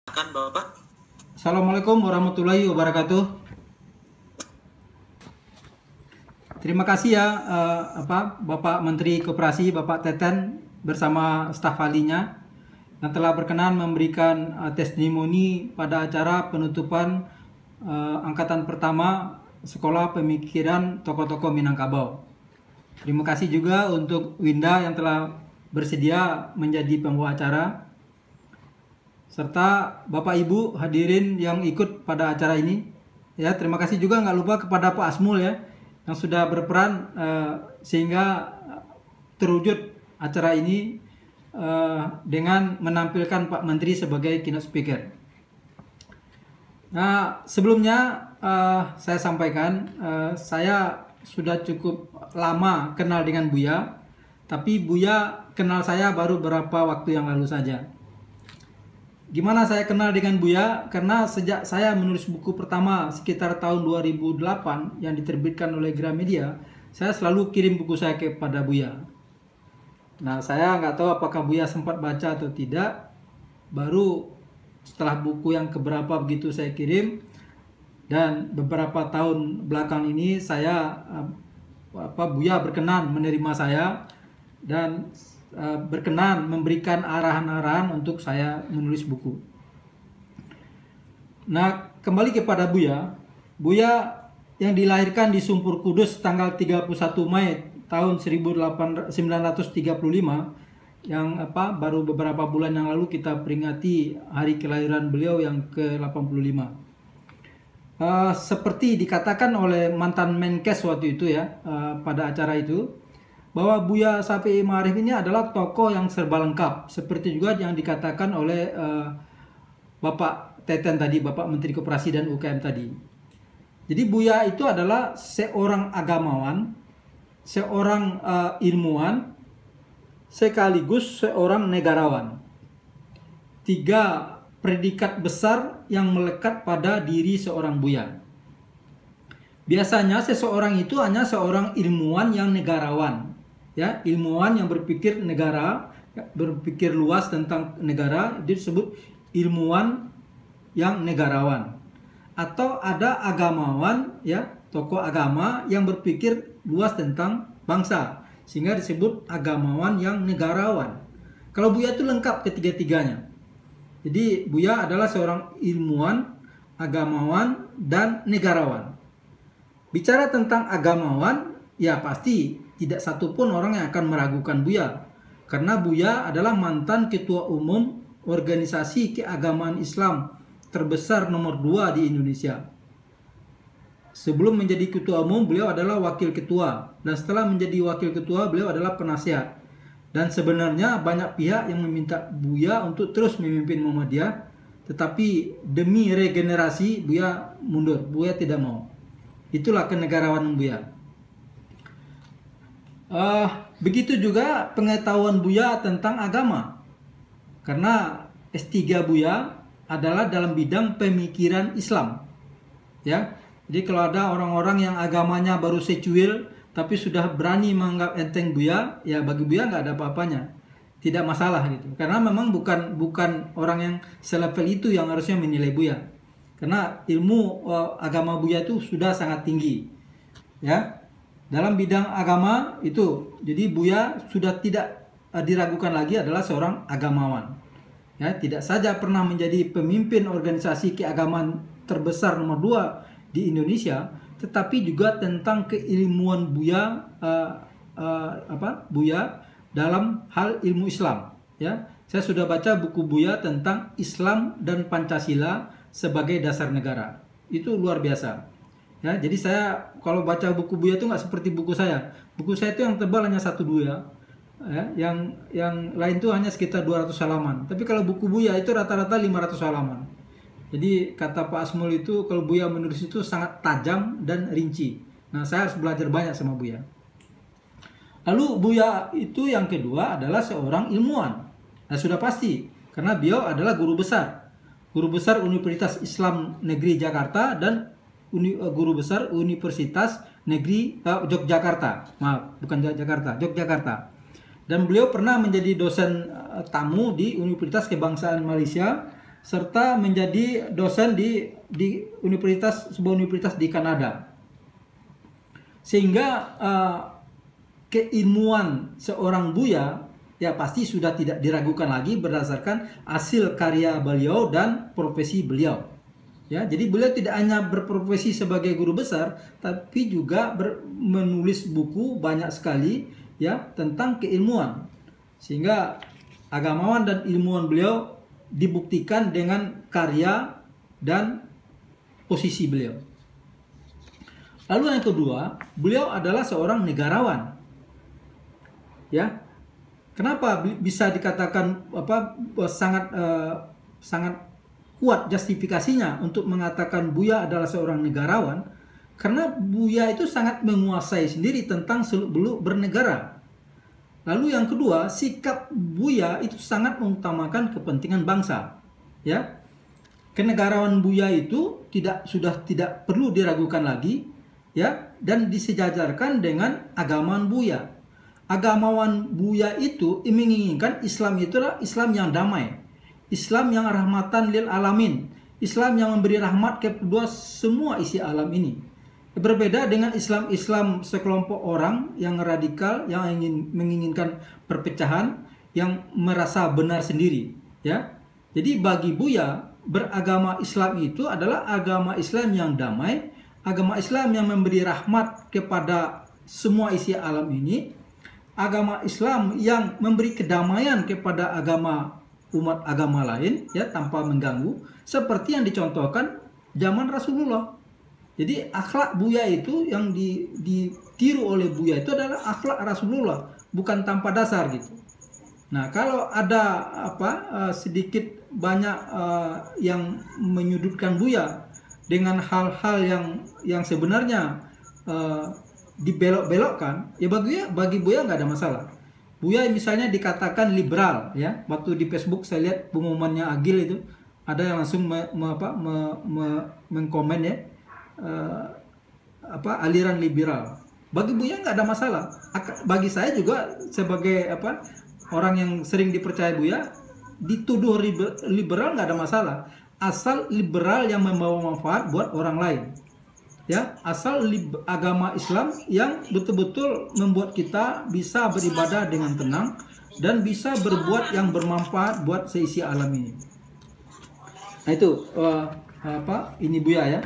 Kan Bapak? Assalamualaikum warahmatullahi wabarakatuh. Terima kasih ya Bapak Menteri Koperasi Bapak Teten bersama staf ahlinya yang telah berkenan memberikan testimoni pada acara penutupan angkatan pertama Sekolah Pemikiran Tokoh-Tokoh Minangkabau. Terima kasih juga untuk Winda yang telah bersedia menjadi pembawa acara, serta Bapak Ibu hadirin yang ikut pada acara ini. Ya, terima kasih juga nggak lupa kepada Pak Asmul ya yang sudah berperan sehingga terwujud acara ini dengan menampilkan Pak Menteri sebagai keynote speaker. Nah, sebelumnya saya sampaikan saya sudah cukup lama kenal dengan Buya, tapi Buya kenal saya baru beberapa waktu yang lalu saja. Gimana saya kenal dengan Buya? Karena sejak saya menulis buku pertama sekitar tahun 2008 yang diterbitkan oleh Gramedia, saya selalu kirim buku saya kepada Buya. Nah, saya nggak tahu apakah Buya sempat baca atau tidak. Baru setelah buku yang keberapa begitu saya kirim, dan beberapa tahun belakang ini saya Buya berkenan menerima saya dan berkenan memberikan arahan-arahan untuk saya menulis buku. Nah, kembali kepada Buya. Buya yang dilahirkan di Sumpur Kudus tanggal 31 Mei tahun 1935 yang baru beberapa bulan yang lalu kita peringati hari kelahiran beliau yang ke-85. Seperti dikatakan oleh mantan Menkes waktu itu ya, pada acara itu, bahwa Buya Syafi'i Ma'arif ini adalah tokoh yang serba lengkap, seperti juga yang dikatakan oleh Bapak Teten tadi, Bapak Menteri Koperasi dan UKM tadi. Jadi Buya itu adalah seorang agamawan, seorang ilmuwan, sekaligus seorang negarawan. 3 predikat besar yang melekat pada diri seorang Buya. Biasanya seseorang itu hanya seorang ilmuwan yang negarawan, ya, ilmuwan yang berpikir negara, berpikir luas tentang negara, disebut ilmuwan yang negarawan. Atau ada agamawan, ya, tokoh agama yang berpikir luas tentang bangsa, sehingga disebut agamawan yang negarawan. Kalau Buya itu lengkap ketiga-tiganya. Jadi Buya adalah seorang ilmuwan, agamawan, dan negarawan. Bicara tentang agamawan, ya pasti tidak satupun orang yang akan meragukan Buya. Karena Buya adalah mantan ketua umum organisasi keagamaan Islam terbesar nomor 2 di Indonesia. Sebelum menjadi ketua umum, beliau adalah wakil ketua. Dan setelah menjadi wakil ketua, beliau adalah penasihat. Dan sebenarnya banyak pihak yang meminta Buya untuk terus memimpin Muhammadiyah. Tetapi demi regenerasi, Buya mundur. Buya tidak mau. Itulah kenegarawanan Buya. Begitu juga pengetahuan Buya tentang agama. Karena S3 Buya adalah dalam bidang pemikiran Islam. Ya. Jadi kalau ada orang-orang yang agamanya baru secuil tapi sudah berani menganggap enteng Buya, ya bagi Buya nggak ada apa-apanya. Tidak masalah gitu. Karena memang bukan orang yang selevel itu yang harusnya menilai Buya. Karena ilmu agama Buya itu sudah sangat tinggi, ya. Dalam bidang agama itu, jadi Buya sudah tidak diragukan lagi adalah seorang agamawan. Ya, tidak saja pernah menjadi pemimpin organisasi keagamaan terbesar nomor 2 di Indonesia, tetapi juga tentang keilmuan Buya Buya dalam hal ilmu Islam. Ya, saya sudah baca buku Buya tentang Islam dan Pancasila sebagai dasar negara. Itu luar biasa. Ya, jadi saya kalau baca buku Buya itu nggak seperti buku saya. Buku saya itu yang tebal hanya 1-2 ya, yang lain itu hanya sekitar 200 halaman. Tapi kalau buku Buya itu rata-rata 500 halaman. Jadi kata Pak Asmul itu kalau Buya menulis itu sangat tajam dan rinci. Nah, saya harus belajar banyak sama Buya. Lalu Buya itu yang kedua adalah seorang ilmuwan. Nah, sudah pasti karena beliau adalah guru besar Universitas Islam Negeri Jakarta dan guru besar Universitas Negeri Yogyakarta. Maaf, bukan Jakarta, Yogyakarta. Dan beliau pernah menjadi dosen tamu di Universitas Kebangsaan Malaysia serta menjadi dosen di sebuah universitas di Kanada. Sehingga keilmuan seorang Buya ya pasti sudah tidak diragukan lagi berdasarkan hasil karya beliau dan profesi beliau. Ya, jadi beliau tidak hanya berprofesi sebagai guru besar, tapi juga menulis buku banyak sekali ya tentang keilmuan. Sehingga agamawan dan ilmuwan beliau dibuktikan dengan karya dan posisi beliau. Lalu yang kedua, beliau adalah seorang negarawan. Ya. Kenapa bisa dikatakan sangat kuat justifikasinya untuk mengatakan Buya adalah seorang negarawan? Karena Buya itu sangat menguasai sendiri tentang seluk-beluk bernegara. Lalu yang kedua, sikap Buya itu sangat mengutamakan kepentingan bangsa. Ya, kenegarawan Buya itu sudah tidak perlu diragukan lagi, ya, dan disejajarkan dengan agamawan Buya. Agamawan Buya itu menginginkan Islam itulah Islam yang damai, Islam yang rahmatan lil alamin, Islam yang memberi rahmat kepada semua isi alam ini. Berbeda dengan Islam sekelompok orang yang radikal, yang menginginkan perpecahan, yang merasa benar sendiri. Ya, jadi bagi Buya, beragama Islam itu adalah agama Islam yang damai, agama Islam yang memberi rahmat kepada semua isi alam ini, agama Islam yang memberi kedamaian kepada umat agama lain ya tanpa mengganggu, seperti yang dicontohkan zaman Rasulullah. Jadi akhlak Buya itu yang ditiru oleh Buya itu adalah akhlak Rasulullah, bukan tanpa dasar gitu. Nah, kalau ada sedikit banyak yang menyudutkan Buya dengan hal-hal yang sebenarnya dibelok-belokkan, ya bagi Buya nggak ada masalah. Buya misalnya dikatakan liberal ya, waktu di Facebook saya lihat pengumumannya Agil itu ada yang langsung mengkomen ya aliran liberal. Bagi Buya nggak ada masalah. Bagi saya juga sebagai orang yang sering dipercaya Buya, dituduh liberal nggak ada masalah, asal liberal yang membawa manfaat buat orang lain. Ya, asal agama Islam yang betul-betul membuat kita bisa beribadah dengan tenang dan bisa berbuat yang bermanfaat buat seisi alam ini. Nah itu ini Buya ya.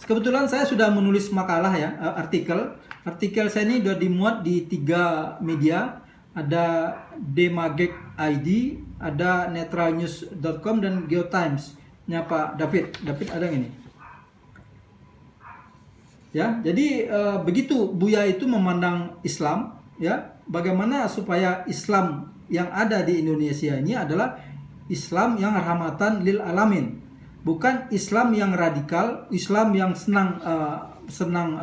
Kebetulan saya sudah menulis makalah ya, artikel saya ini sudah dimuat di 3 media, ada Demagek ID, ada netralnews.com dan Geotimes-nya Pak David ada ini. Ya, jadi begitu Buya itu memandang Islam, ya, bagaimana supaya Islam yang ada di Indonesia ini adalah Islam yang rahmatan lil alamin, bukan Islam yang radikal, Islam yang senang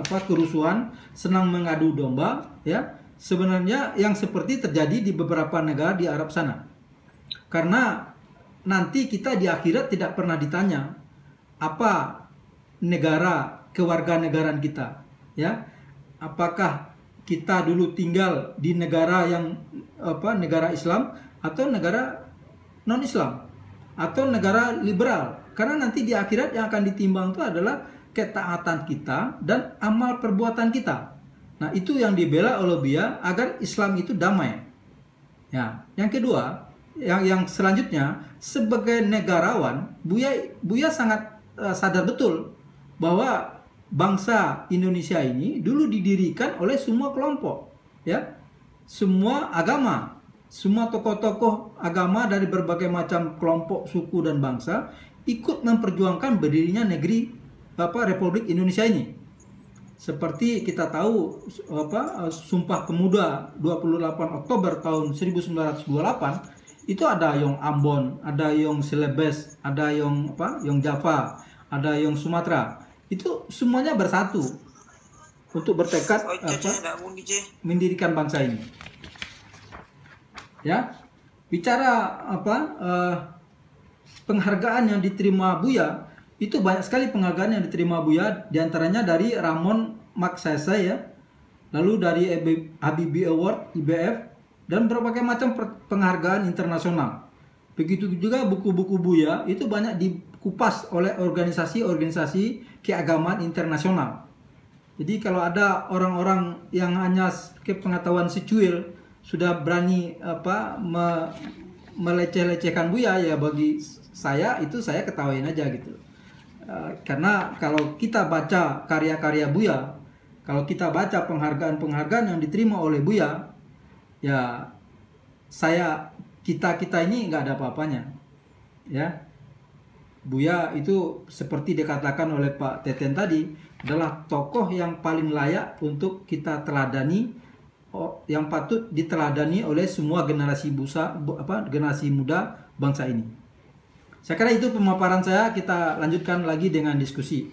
kerusuhan, senang mengadu domba, ya, sebenarnya yang seperti terjadi di beberapa negara di Arab sana. Karena nanti kita di akhirat tidak pernah ditanya apa negara kewarganegaraan kita, ya, apakah kita dulu tinggal di negara yang negara Islam atau negara non Islam atau negara liberal, karena nanti di akhirat yang akan ditimbang itu adalah ketaatan kita dan amal perbuatan kita. Nah, itu yang dibela oleh Buya agar Islam itu damai. Ya, yang kedua, yang selanjutnya, sebagai negarawan, Buya sangat sadar betul bahwa bangsa Indonesia ini dulu didirikan oleh semua kelompok, ya, semua agama, semua tokoh-tokoh agama dari berbagai macam kelompok, suku dan bangsa ikut memperjuangkan berdirinya negeri Republik Indonesia ini. Seperti kita tahu Sumpah Pemuda 28 Oktober tahun 1928 itu ada yang Ambon, ada yang Celebes, ada yang Java, ada yang Sumatera. Itu semuanya bersatu untuk bertekad mendirikan bangsa ini. Ya, bicara penghargaan yang diterima Buya, itu banyak sekali penghargaan yang diterima Buya, diantaranya dari Ramon Magsaysay ya, lalu dari Habibie Award IBF dan berbagai macam penghargaan internasional. Begitu juga buku-buku Buya itu banyak dikupas oleh organisasi-organisasi keagamaan internasional. Jadi kalau ada orang-orang yang hanya pengetahuan secuil sudah berani meleceh-lecehkan Buya, ya bagi saya itu saya ketawain aja gitu. Karena kalau kita baca karya-karya Buya, kalau kita baca penghargaan-penghargaan yang diterima oleh Buya, ya kita ini nggak ada apa-apanya, ya. Buya itu seperti dikatakan oleh Pak Teten tadi adalah tokoh yang paling layak untuk kita teladani, yang patut diteladani oleh semua generasi muda bangsa ini. Saya kira itu pemaparan saya. Kita lanjutkan lagi dengan diskusi.